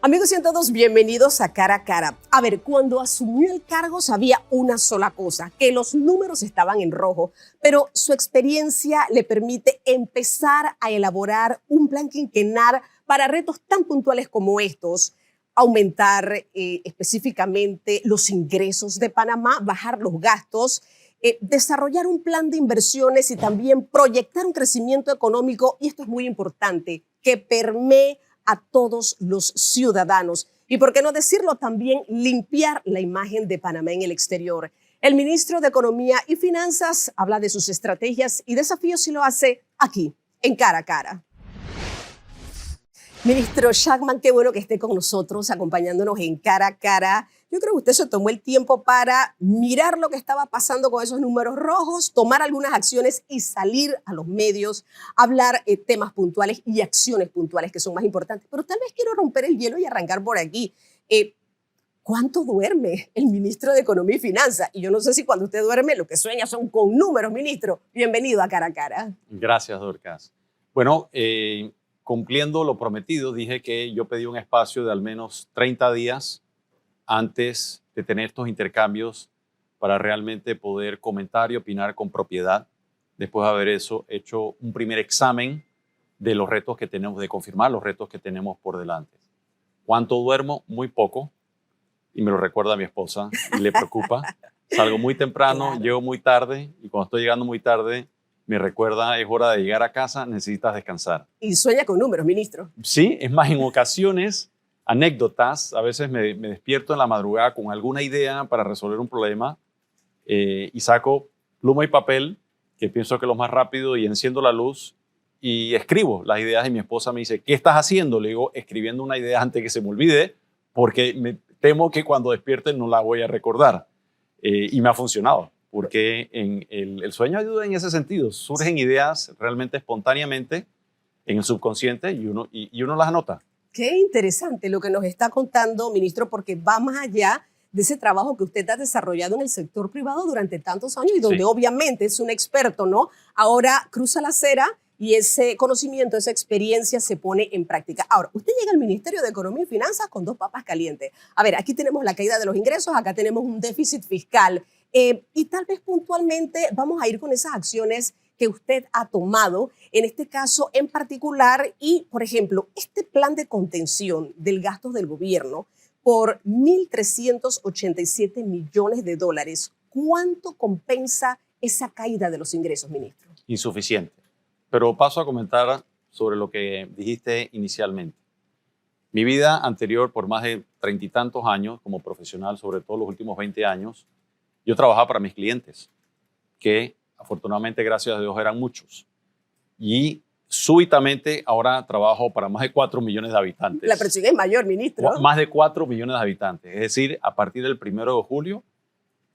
Amigos y todos, bienvenidos a Cara a Cara. A ver, cuando asumió el cargo sabía una sola cosa, que los números estaban en rojo, pero su experiencia le permite empezar a elaborar un plan quinquenal para retos tan puntuales como estos. Aumentar específicamente los ingresos de Panamá, bajar los gastos, desarrollar un plan de inversiones y también proyectar un crecimiento económico, y esto es muy importante, que permee a todos los ciudadanos. Y por qué no decirlo, también limpiar la imagen de Panamá en el exterior. El ministro de Economía y Finanzas habla de sus estrategias y desafíos y lo hace aquí, en Cara a Cara. Ministro Shackman, qué bueno que esté con nosotros, acompañándonos en Cara a Cara. Yo creo que usted se tomó el tiempo para mirar lo que estaba pasando con esos números rojos, tomar algunas acciones y salir a los medios, hablar temas puntuales y acciones puntuales que son más importantes. Pero tal vez quiero romper el hielo y arrancar por aquí. ¿Cuánto duerme el ministro de Economía y Finanzas? Y yo no sé si cuando usted duerme lo que sueña son con números, ministro. Bienvenido a Cara a Cara. Gracias, Dorcas. Bueno, cumpliendo lo prometido, dije que yo pedí un espacio de al menos 30 días antes de tener estos intercambios para realmente poder comentar y opinar con propiedad. Después de haber hecho un primer examen de los retos que tenemos, de confirmar los retos que tenemos por delante. ¿Cuánto duermo? Muy poco. Y me lo recuerda a mi esposa y le preocupa. Salgo muy temprano, claro. Llego muy tarde y cuando estoy llegando muy tarde me recuerda, es hora de llegar a casa, necesitas descansar. Y sueña con números, ministro. Sí, es más, en ocasiones, anécdotas, a veces me despierto en la madrugada con alguna idea para resolver un problema y saco pluma y papel, que pienso que es lo más rápido, y enciendo la luz y escribo las ideas y mi esposa me dice, ¿qué estás haciendo? Le digo, escribiendo una idea antes que se me olvide, porque me temo que cuando despierte no la voy a recordar. Y me ha funcionado. Porque el sueño ayuda en ese sentido. Surgen ideas realmente espontáneamente en el subconsciente y uno las anota. Qué interesante lo que nos está contando, ministro, porque va más allá de ese trabajo que usted ha desarrollado en el sector privado durante tantos años y donde sí, obviamente es un experto, ¿no? Ahora cruza la acera y ese conocimiento, esa experiencia se pone en práctica. Ahora, usted llega al Ministerio de Economía y Finanzas con dos papas calientes. A ver, aquí tenemos la caída de los ingresos, acá tenemos un déficit fiscal. Y tal vez puntualmente vamos a ir con esas acciones que usted ha tomado, en este caso en particular, y por ejemplo, este plan de contención del gasto del gobierno por 1.387 millones de dólares, ¿cuánto compensa esa caída de los ingresos, ministro? Insuficiente, pero paso a comentar sobre lo que dijiste inicialmente. Mi vida anterior, por más de 30 y tantos años como profesional, sobre todo los últimos 20 años, yo trabajaba para mis clientes, que afortunadamente, gracias a Dios, eran muchos. Y súbitamente ahora trabajo para más de 4 millones de habitantes. La presión es mayor, ministro. Más de 4 millones de habitantes. Es decir, a partir del 1 de julio,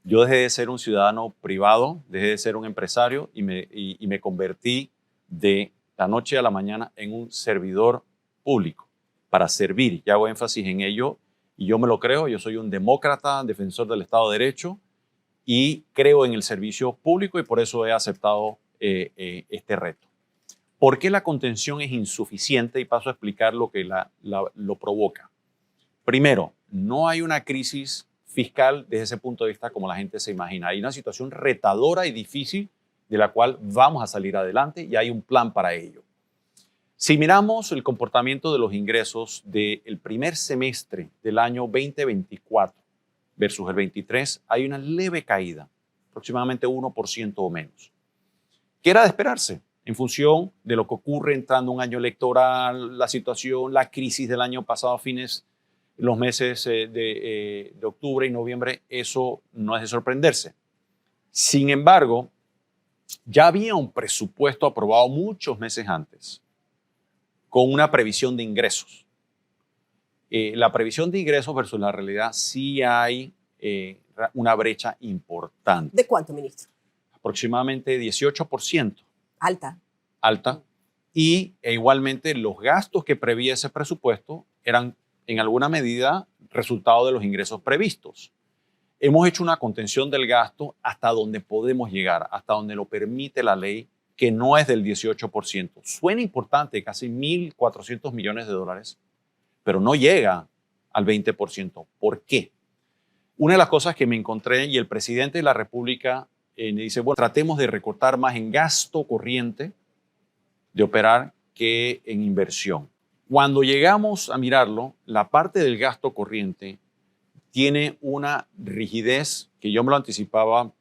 yo dejé de ser un ciudadano privado, dejé de ser un empresario y me convertí de la noche a la mañana en un servidor público para servir. Y hago énfasis en ello y yo me lo creo. Yo soy un demócrata, defensor del Estado de Derecho, y creo en el servicio público y por eso he aceptado este reto. ¿Por qué la contención es insuficiente? Y paso a explicar lo que lo provoca. Primero, no hay una crisis fiscal desde ese punto de vista como la gente se imagina. Hay una situación retadora y difícil de la cual vamos a salir adelante y hay un plan para ello. Si miramos el comportamiento de los ingresos del primer semestre del año 2024, versus el 23, hay una leve caída, aproximadamente 1% o menos. ¿Qué era de esperarse? En función de lo que ocurre entrando un año electoral, la situación, la crisis del año pasado, los meses de octubre y noviembre, eso no es de sorprenderse. Sin embargo, ya había un presupuesto aprobado muchos meses antes, con una previsión de ingresos. La previsión de ingresos versus la realidad sí hay una brecha importante. ¿De cuánto, ministro? Aproximadamente 18%. Alta. Alta. Y igualmente los gastos que prevía ese presupuesto eran en alguna medida resultado de los ingresos previstos. Hemos hecho una contención del gasto hasta donde podemos llegar, hasta donde lo permite la ley, que no es del 18%. Suena importante, casi 1.400 millones de dólares, pero no llega al 20%. ¿Por qué? Una de las cosas que me encontré, y el presidente de la República me dice, bueno, tratemos de recortar más en gasto corriente de operar que en inversión. Cuando llegamos a mirarlo, la parte del gasto corriente tiene una rigidez que yo me lo anticipaba,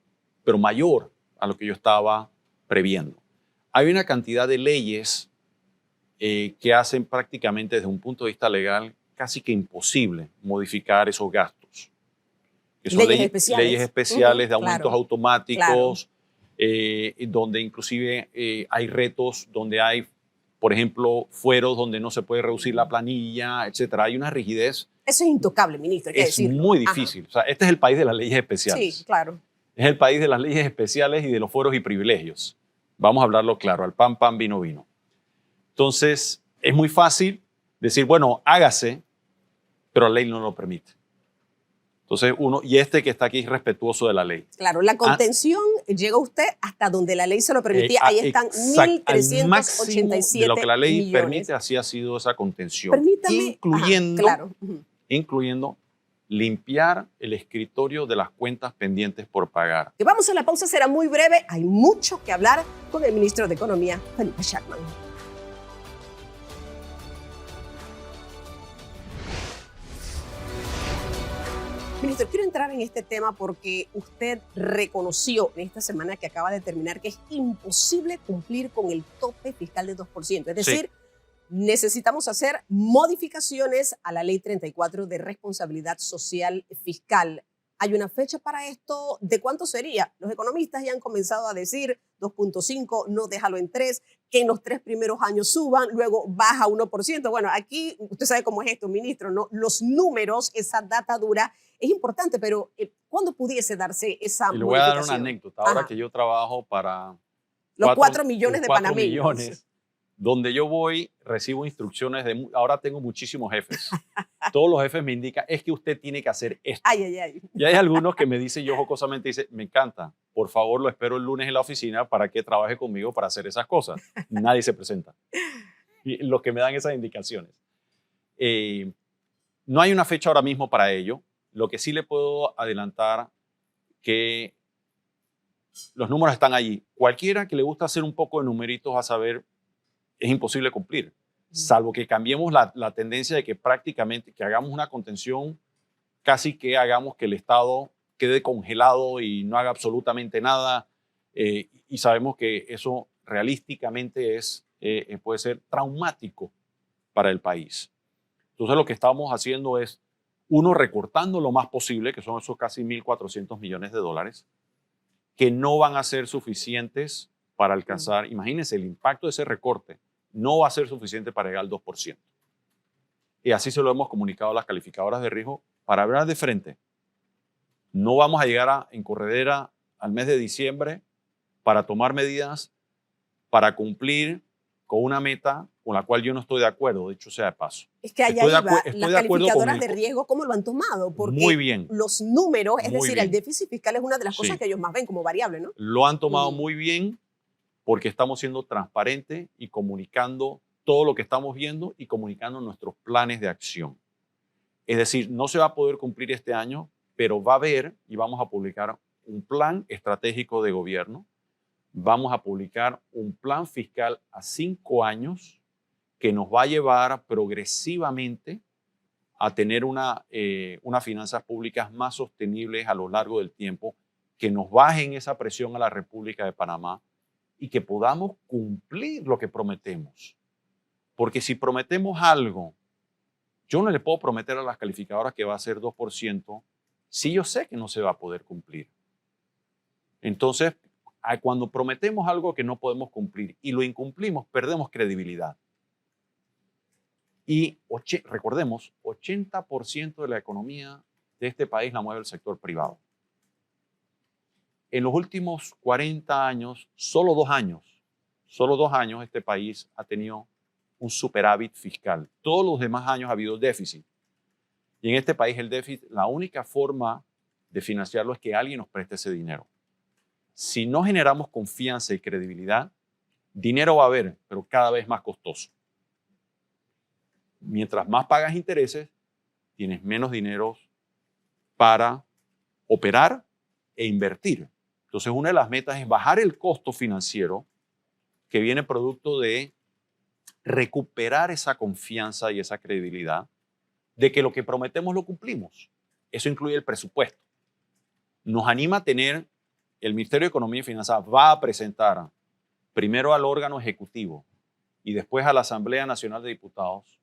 pero mayor a lo que yo estaba previendo. Hay una cantidad de leyes que hacen prácticamente desde un punto de vista legal casi que imposible modificar esos gastos. Que son leyes especiales de aumentos automáticos, donde inclusive hay retos, donde hay, por ejemplo, fueros donde no se puede reducir la planilla, etcétera. Hay una rigidez. Eso es intocable, ministro, hay que decirlo. Es muy difícil. O sea, este es el país de las leyes especiales. Sí, claro. Es el país de las leyes especiales y de los fueros y privilegios. Vamos a hablarlo claro, al pan, pan, vino, vino. Entonces, es muy fácil decir, bueno, hágase, pero la ley no lo permite. Entonces, y este que está aquí es respetuoso de la ley. Claro, la contención llega usted hasta donde la ley se lo permitía. Ahí están 1.387 de lo que la ley millones. Permite, así ha sido esa contención. Permítame. Incluyendo limpiar el escritorio de las cuentas pendientes por pagar. Y vamos a la pausa, será muy breve. Hay mucho que hablar con el ministro de Economía, Felipe Sharman. Ministro, quiero entrar en este tema porque usted reconoció en esta semana que acaba de terminar que es imposible cumplir con el tope fiscal de 2%. Es decir, necesitamos hacer modificaciones a la Ley 34 de responsabilidad social fiscal. ¿Hay una fecha para esto? ¿De cuánto sería? Los economistas ya han comenzado a decir 2.5, no déjalo en 3, que en los 3 primeros años suban, luego baja 1%. Bueno, aquí usted sabe cómo es esto, ministro, ¿no? Los números, esa data dura es importante, pero ¿cuándo pudiese darse esa modificación? Le voy a dar una anécdota. Ahora que yo trabajo para los 4 millones de panameños. Donde yo voy, recibo instrucciones ahora tengo muchísimos jefes. Todos los jefes me indican, es que usted tiene que hacer esto. Y hay algunos que me dicen, yo jocosamente dice, me encanta, por favor lo espero el lunes en la oficina para que trabaje conmigo para hacer esas cosas. Nadie se presenta. Y los que me dan esas indicaciones. No hay una fecha ahora mismo para ello. Lo que sí le puedo adelantar que los números están allí. Cualquiera que le gusta hacer un poco de numeritos va a saber es imposible cumplir, salvo que cambiemos la tendencia de que prácticamente que hagamos una contención, casi que hagamos que el Estado quede congelado y no haga absolutamente nada, y sabemos que eso realísticamente puede ser traumático para el país. Entonces lo que estamos haciendo es, uno, recortando lo más posible, que son esos casi 1.400 millones de dólares, que no van a ser suficientes para alcanzar, imagínense, el impacto de ese recorte no va a ser suficiente para llegar al 2%. Y así se lo hemos comunicado a las calificadoras de riesgo para hablar de frente. No vamos a llegar en corredera al mes de diciembre para tomar medidas para cumplir con una meta con la cual yo no estoy de acuerdo, dicho sea de paso. Es que allá iba, las calificadoras de riesgo, ¿cómo lo han tomado? Porque muy bien, los números, es decir, el déficit fiscal es una de las cosas que ellos más ven como variable, ¿no? Lo han tomado muy bien porque estamos siendo transparentes y comunicando todo lo que estamos viendo y comunicando nuestros planes de acción. Es decir, no se va a poder cumplir este año, pero va a haber y vamos a publicar un plan estratégico de gobierno. Vamos a publicar un plan fiscal a 5 años que nos va a llevar progresivamente a tener unas finanzas públicas más sostenibles a lo largo del tiempo, que nos bajen esa presión a la República de Panamá y que podamos cumplir lo que prometemos. Porque si prometemos algo, yo no le puedo prometer a las calificadoras que va a ser 2%, si yo sé que no se va a poder cumplir. Entonces, cuando prometemos algo que no podemos cumplir y lo incumplimos, perdemos credibilidad. Y recordemos, 80% de la economía de este país la mueve el sector privado. En los últimos 40 años, solo 2 años este país ha tenido un superávit fiscal. Todos los demás años ha habido déficit. Y en este país el déficit, la única forma de financiarlo es que alguien nos preste ese dinero. Si no generamos confianza y credibilidad, dinero va a haber, pero cada vez más costoso. Mientras más pagas intereses, tienes menos dinero para operar e invertir. Entonces, una de las metas es bajar el costo financiero que viene producto de recuperar esa confianza y esa credibilidad de que lo que prometemos lo cumplimos. Eso incluye el presupuesto. Nos anima a tener, el Ministerio de Economía y Finanzas va a presentar primero al órgano ejecutivo y después a la Asamblea Nacional de Diputados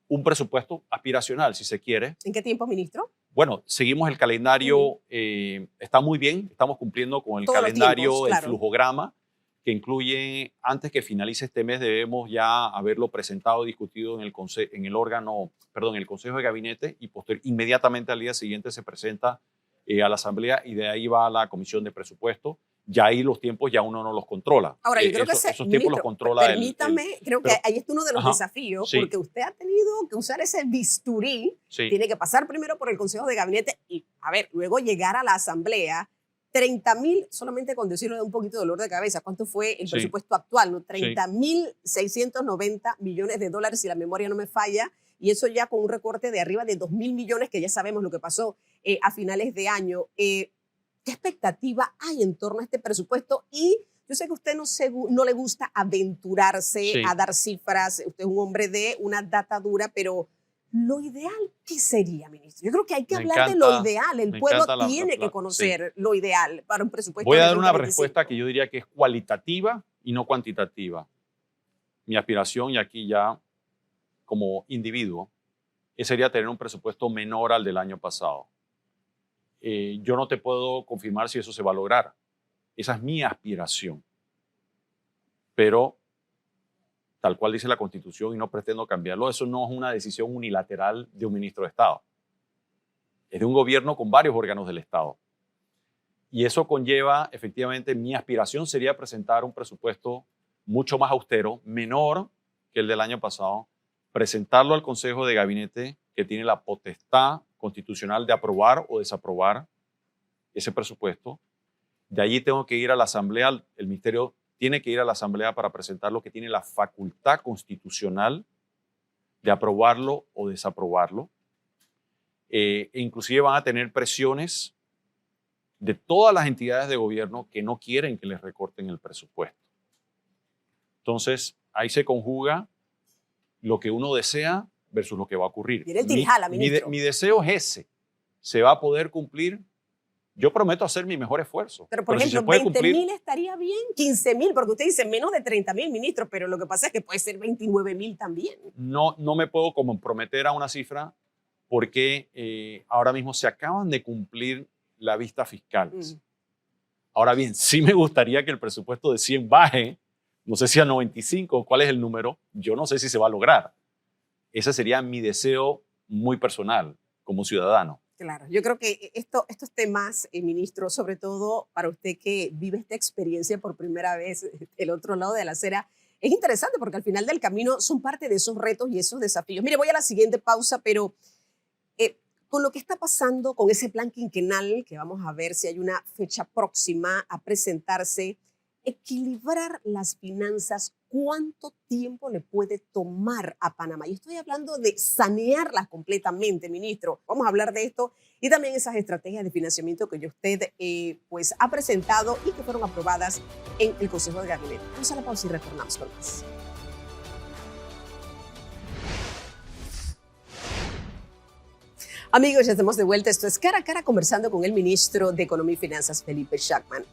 un presupuesto aspiracional, si se quiere. ¿En qué tiempo, ministro? Bueno, seguimos el calendario, está muy bien, estamos cumpliendo con el calendario, tiempos, claro. el flujograma, que incluye, antes que finalice este mes, debemos ya haberlo presentado, discutido en el órgano, perdón, en el Consejo de Gabinete, y inmediatamente al día siguiente se presenta a la Asamblea y de ahí va a la Comisión de Presupuesto. Ya ahí los tiempos ya uno no los controla. Ahora, yo creo que esos tiempos los controla permítame, creo que ahí está uno de los desafíos, sí, porque usted ha tenido que usar ese bisturí, sí, tiene que pasar primero por el Consejo de Gabinete y, a ver, luego llegar a la Asamblea. 30.000, solamente con decirlo de un poquito de dolor de cabeza, ¿cuánto fue el sí, presupuesto actual? ¿No? 30.690 millones de dólares, si la memoria no me falla, y eso ya con un recorte de arriba de 2.000 millones, que ya sabemos lo que pasó a finales de año. ¿Qué expectativa hay en torno a este presupuesto? Y yo sé que a usted no le gusta aventurarse sí, a dar cifras, usted es un hombre de una data dura, pero lo ideal, ¿qué sería, ministro? Yo creo que hay que hablar de lo ideal. El pueblo tiene que conocer lo ideal para un presupuesto. Voy a dar una respuesta que yo diría que es cualitativa y no cuantitativa. Mi aspiración, y aquí ya como individuo, sería tener un presupuesto menor al del año pasado. Yo no te puedo confirmar si eso se va a lograr. Esa es mi aspiración. Pero tal cual dice la Constitución y no pretendo cambiarlo, eso no es una decisión unilateral de un ministro de Estado. Es de un gobierno con varios órganos del Estado. Y eso conlleva, efectivamente, mi aspiración sería presentar un presupuesto mucho más austero, menor que el del año pasado, presentarlo al Consejo de Gabinete, que tiene la potestad constitucional de aprobar o desaprobar ese presupuesto. De allí tengo que ir a la Asamblea, el Ministerio tiene que ir a la Asamblea para presentar lo que tiene la facultad constitucional de aprobarlo o desaprobarlo. Inclusive van a tener presiones de todas las entidades de gobierno que no quieren que les recorten el presupuesto. Entonces, ahí se conjuga lo que uno desea versus lo que va a ocurrir. Mi deseo es ese. ¿Se va a poder cumplir? Yo prometo hacer mi mejor esfuerzo. Pero, por ejemplo, si 20.000 estaría bien, 15.000, porque usted dice menos de 30.000, ministro, pero lo que pasa es que puede ser 29.000 también. No me puedo comprometer a una cifra porque ahora mismo se acaban de cumplir las vistas fiscales. Ahora bien, sí me gustaría que el presupuesto de 100 baje, no sé si a 95, cuál es el número, yo no sé si se va a lograr. Ese sería mi deseo muy personal como ciudadano. Claro, yo creo que estos temas, ministro, sobre todo para usted que vive esta experiencia por primera vez del otro lado de la acera, es interesante porque al final del camino son parte de esos retos y esos desafíos. Mire, voy a la siguiente pausa, pero con lo que está pasando con ese plan quinquenal, que vamos a ver si hay una fecha próxima a presentarse, equilibrar las finanzas, ¿cuánto tiempo le puede tomar a Panamá? Y estoy hablando de sanearlas completamente, ministro. Vamos a hablar de esto y también esas estrategias de financiamiento que usted pues, ha presentado y que fueron aprobadas en el Consejo de Gabinete. Vamos a la pausa y retornamos con más. Amigos, ya estamos de vuelta. Esto es Cara a Cara, conversando con el ministro de Economía y Finanzas, Felipe Schachmann.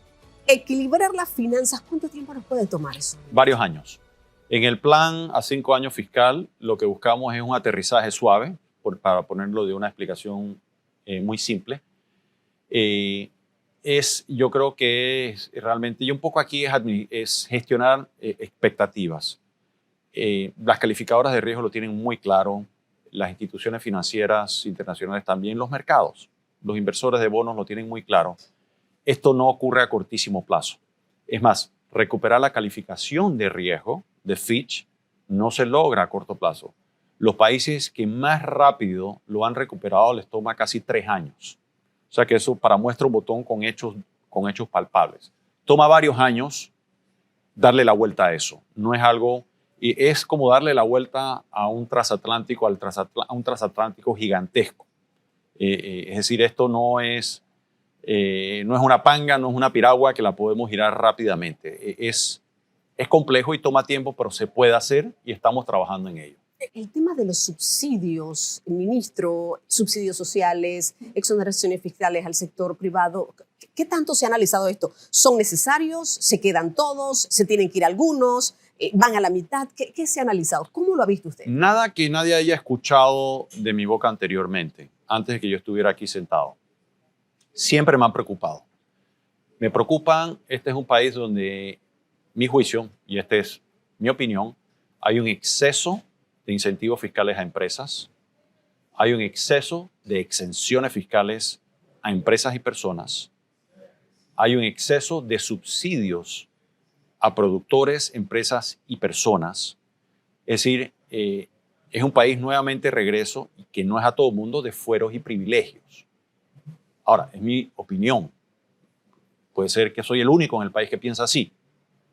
Equilibrar las finanzas, ¿cuánto tiempo nos puede tomar eso? Varios años. En el plan a 5 años fiscal, lo que buscamos es un aterrizaje suave, para ponerlo de una explicación muy simple. Yo creo que es realmente, y un poco aquí es gestionar expectativas. Las calificadoras de riesgo lo tienen muy claro, las instituciones financieras internacionales también, los mercados, los inversores de bonos lo tienen muy claro. Esto no ocurre a cortísimo plazo. Es más, recuperar la calificación de riesgo de Fitch no se logra a corto plazo. Los países que más rápido lo han recuperado les toma casi 3 años. O sea que eso para muestra un botón con hechos palpables. Toma varios años darle la vuelta a eso. No es algo Y es como darle la vuelta a un transatlántico, a un transatlántico gigantesco. Es decir, esto no es una panga, no es una piragua que la podemos girar rápidamente. Es complejo y toma tiempo, pero se puede hacer y estamos trabajando en ello. El tema de los subsidios, ministro, subsidios sociales, exoneraciones fiscales al sector privado, ¿qué tanto se ha analizado esto? ¿Son necesarios? ¿Se quedan todos? ¿Se tienen que ir algunos? ¿Van a la mitad? ¿Qué se ha analizado? ¿Cómo lo ha visto usted? Nada que nadie haya escuchado de mi boca anteriormente, antes de que yo estuviera aquí sentado. Siempre me han preocupado. Me preocupan, este es un país donde, mi juicio, y esta es mi opinión, hay un exceso de incentivos fiscales a empresas, hay un exceso de exenciones fiscales a empresas y personas, hay un exceso de subsidios a productores, empresas y personas. Es decir, es un país, nuevamente regreso, y que no es a todo mundo, de fueros y privilegios. Ahora, es mi opinión. Puede ser que soy el único en el país que piensa así,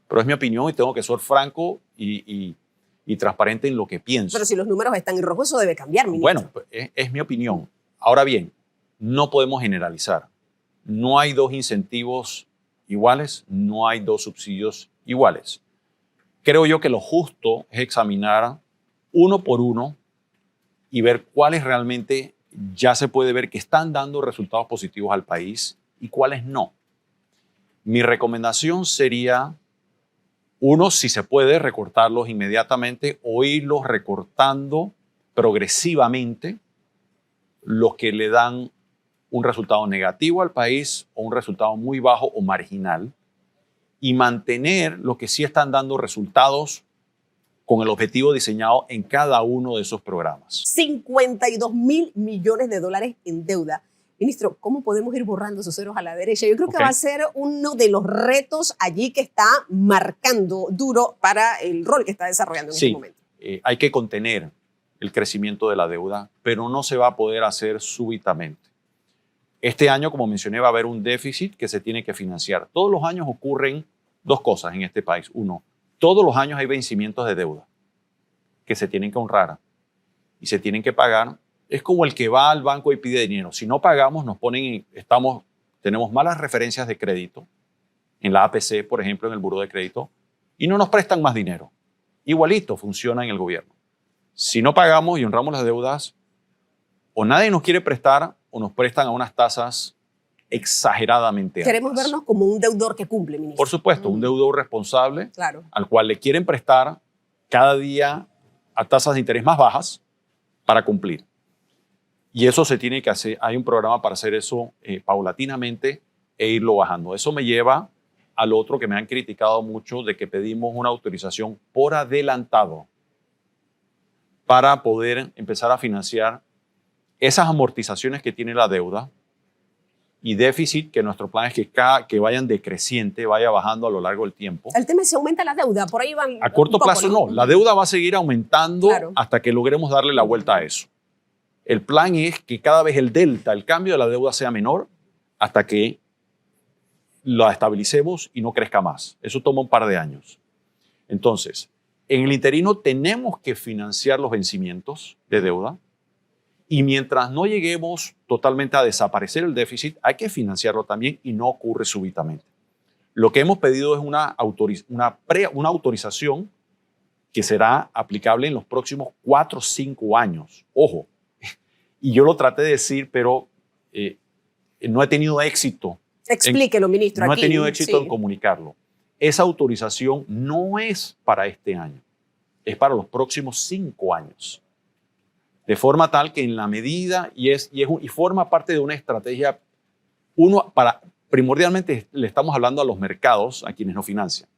pero es mi opinión y tengo que ser franco y transparente en lo que pienso. Pero si los números están en rojo, eso debe cambiar, ministro. Bueno, pues, es mi opinión. Ahora bien, no podemos generalizar. No hay dos incentivos iguales, no hay dos subsidios iguales. Creo yo que lo justo es examinar uno por uno y ver cuáles realmente ya se puede ver que están dando resultados positivos al país y cuáles no. Mi recomendación sería, uno, si se puede, recortarlos inmediatamente o irlos recortando progresivamente los que le dan un resultado negativo al país o un resultado muy bajo o marginal, y mantener los que sí están dando resultados con el objetivo diseñado en cada uno de esos programas. 52.000 millones de dólares en deuda. Ministro, ¿cómo podemos ir borrando esos ceros a la derecha? Yo creo que va a ser uno de los retos allí que está marcando duro para el rol que está desarrollando en este momento. Hay que contener el crecimiento de la deuda, pero no se va a poder hacer súbitamente. Este año, como mencioné, va a haber un déficit que se tiene que financiar. Todos los años ocurren dos cosas en este país. Uno, todos los años hay vencimientos de deuda que se tienen que honrar y se tienen que pagar. Es como el que va al banco y pide dinero. Si no pagamos, tenemos malas referencias de crédito en la APC, por ejemplo, en el Buró de Crédito, y no nos prestan más dinero. Igualito funciona en el gobierno. Si no pagamos y honramos las deudas, o nadie nos quiere prestar o nos prestan a unas tasas exageradamente altas. Queremos vernos como un deudor que cumple, ministro. Por supuesto, un deudor responsable, claro, al cual le quieren prestar cada día a tasas de interés más bajas para cumplir. Y eso se tiene que hacer, hay un programa para hacer eso paulatinamente e irlo bajando. Eso me lleva al otro que me han criticado mucho, de que pedimos una autorización por adelantado para poder empezar a financiar esas amortizaciones que tiene la deuda y déficit, que nuestro plan es que vayan decreciente, vaya bajando a lo largo del tiempo. El tema es si aumenta la deuda, por ahí van. A corto plazo no, la deuda va a seguir aumentando hasta que logremos darle la vuelta a eso. El plan es que cada vez el delta, el cambio de la deuda sea menor hasta que la estabilicemos y no crezca más. Eso toma un par de años. Entonces, en el interino tenemos que financiar los vencimientos de deuda. Y mientras no lleguemos totalmente a desaparecer el déficit, hay que financiarlo también y no ocurre súbitamente. Lo que hemos pedido es una autorización que será aplicable en los próximos 4 o 5 años. Ojo, y yo lo traté de decir, pero no he tenido éxito. Explíquelo, ministro. No he tenido éxito en comunicarlo. Esa autorización no es para este año, es para los próximos 5 años. De forma tal que en la medida, y forma parte de una estrategia, primordialmente le estamos hablando a los mercados, a quienes nos financian.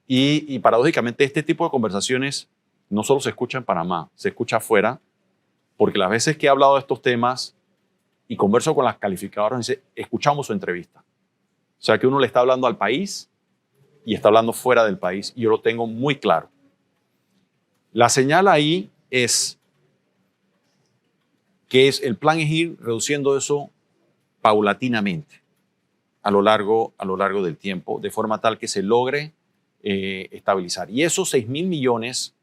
Y paradójicamente este tipo de conversaciones no solo se escucha en Panamá, se escucha afuera, porque las veces que he hablado de estos temas y converso con las calificadoras, dice, escuchamos su entrevista. O sea que uno le está hablando al país y está hablando fuera del país, y yo lo tengo muy claro. La señal ahí es que el plan es ir reduciendo eso paulatinamente a lo largo del tiempo, de forma tal que se logre estabilizar. Y esos 6.000 millones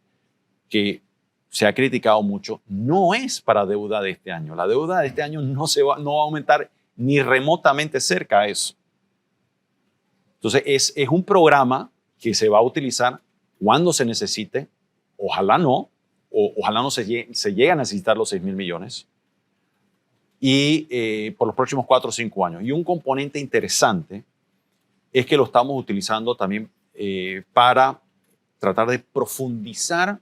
que se ha criticado mucho, no es para deuda de este año. La deuda de este año no va a aumentar ni remotamente cerca a eso. Entonces, es un programa que se va a utilizar cuando se necesite. Ojalá no, ojalá no se llegue a necesitar los 6.000 millones. Y por los próximos 4 o 5 años. Y un componente interesante es que lo estamos utilizando también para tratar de profundizar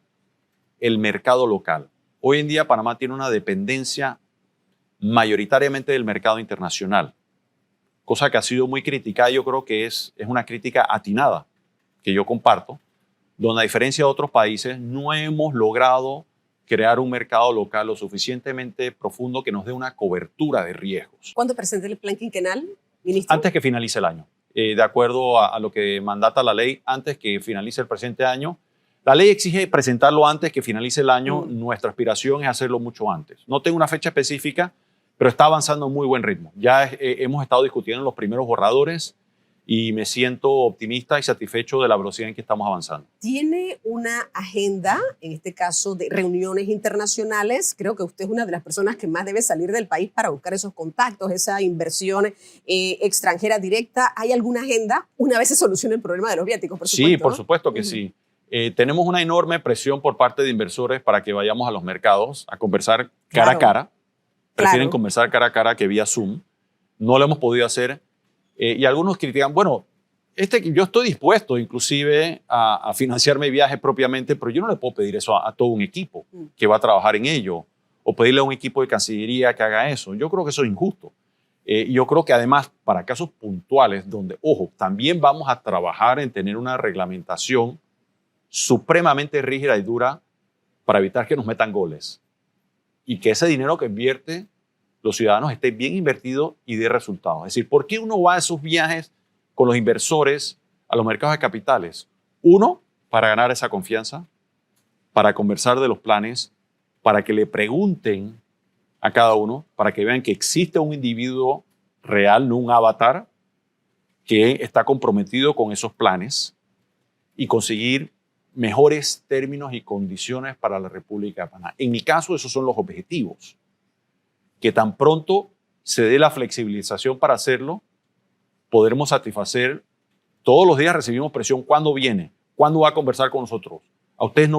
el mercado local. Hoy en día Panamá tiene una dependencia mayoritariamente del mercado internacional, cosa que ha sido muy criticada. Yo creo que es una crítica atinada que yo comparto, donde a diferencia de otros países no hemos logrado crear un mercado local lo suficientemente profundo que nos dé una cobertura de riesgos. ¿Cuándo presenta el plan quinquenal, ministro? Antes que finalice el año. De acuerdo a lo que mandata la ley, antes que finalice el presente año. La ley exige presentarlo antes que finalice el año. Nuestra aspiración es hacerlo mucho antes. No tengo una fecha específica, pero está avanzando a muy buen ritmo. Ya hemos estado discutiendo los primeros borradores y me siento optimista y satisfecho de la velocidad en que estamos avanzando. ¿Tiene una agenda, en este caso de reuniones internacionales? Creo que usted es una de las personas que más debe salir del país para buscar esos contactos, esa inversión extranjera directa. ¿Hay alguna agenda una vez se solucione el problema de los viáticos, por supuesto? Sí, por supuesto que sí. Tenemos una enorme presión por parte de inversores para que vayamos a los mercados a conversar cara a cara. Prefieren conversar cara a cara que vía Zoom. No lo hemos podido hacer. Y algunos critican, bueno, yo estoy dispuesto inclusive a financiar mi viaje propiamente, pero yo no le puedo pedir eso a todo un equipo que va a trabajar en ello, o pedirle a un equipo de Cancillería que haga eso. Yo creo que eso es injusto. Yo creo que además, para casos puntuales, donde, ojo, también vamos a trabajar en tener una reglamentación supremamente rígida y dura para evitar que nos metan goles y que ese dinero que invierte los ciudadanos esté bien invertido y dé resultados. Es decir, ¿por qué uno va a esos viajes con los inversores a los mercados de capitales? Uno, para ganar esa confianza, para conversar de los planes, para que le pregunten a cada uno, para que vean que existe un individuo real, no un avatar, que está comprometido con esos planes y conseguir mejores términos y condiciones para la República de Panamá. En mi caso, esos son los objetivos. Que tan pronto se dé la flexibilización para hacerlo, podremos satisfacer. Todos los días recibimos presión. ¿Cuándo viene? ¿Cuándo va a conversar con nosotros? A ustedes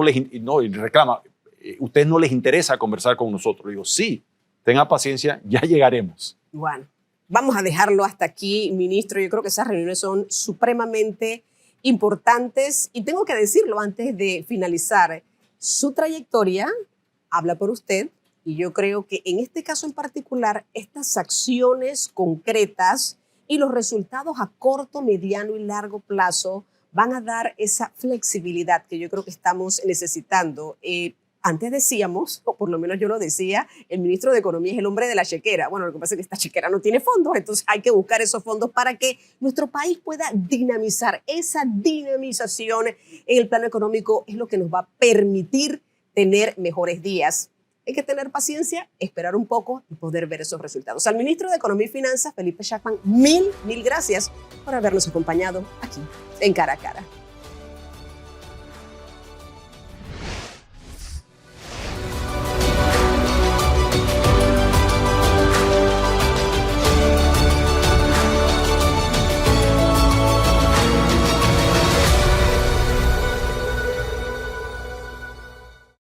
ustedes no les interesa conversar con nosotros. Digo, sí, tengan paciencia, ya llegaremos. Bueno, vamos a dejarlo hasta aquí, ministro. Yo creo que esas reuniones son supremamente importantes y tengo que decirlo antes de finalizar. Su trayectoria habla por usted. Y yo creo que en este caso en particular, estas acciones concretas y los resultados a corto, mediano y largo plazo van a dar esa flexibilidad que yo creo que estamos necesitando. Antes decíamos, o por lo menos yo lo decía, el ministro de Economía es el hombre de la chequera. Bueno, lo que pasa es que esta chequera no tiene fondos, entonces hay que buscar esos fondos para que nuestro país pueda dinamizar. Esa dinamización en el plano económico es lo que nos va a permitir tener mejores días. Hay que tener paciencia, esperar un poco y poder ver esos resultados. Al ministro de Economía y Finanzas, Felipe Chapman, mil gracias por habernos acompañado aquí en Cara a Cara.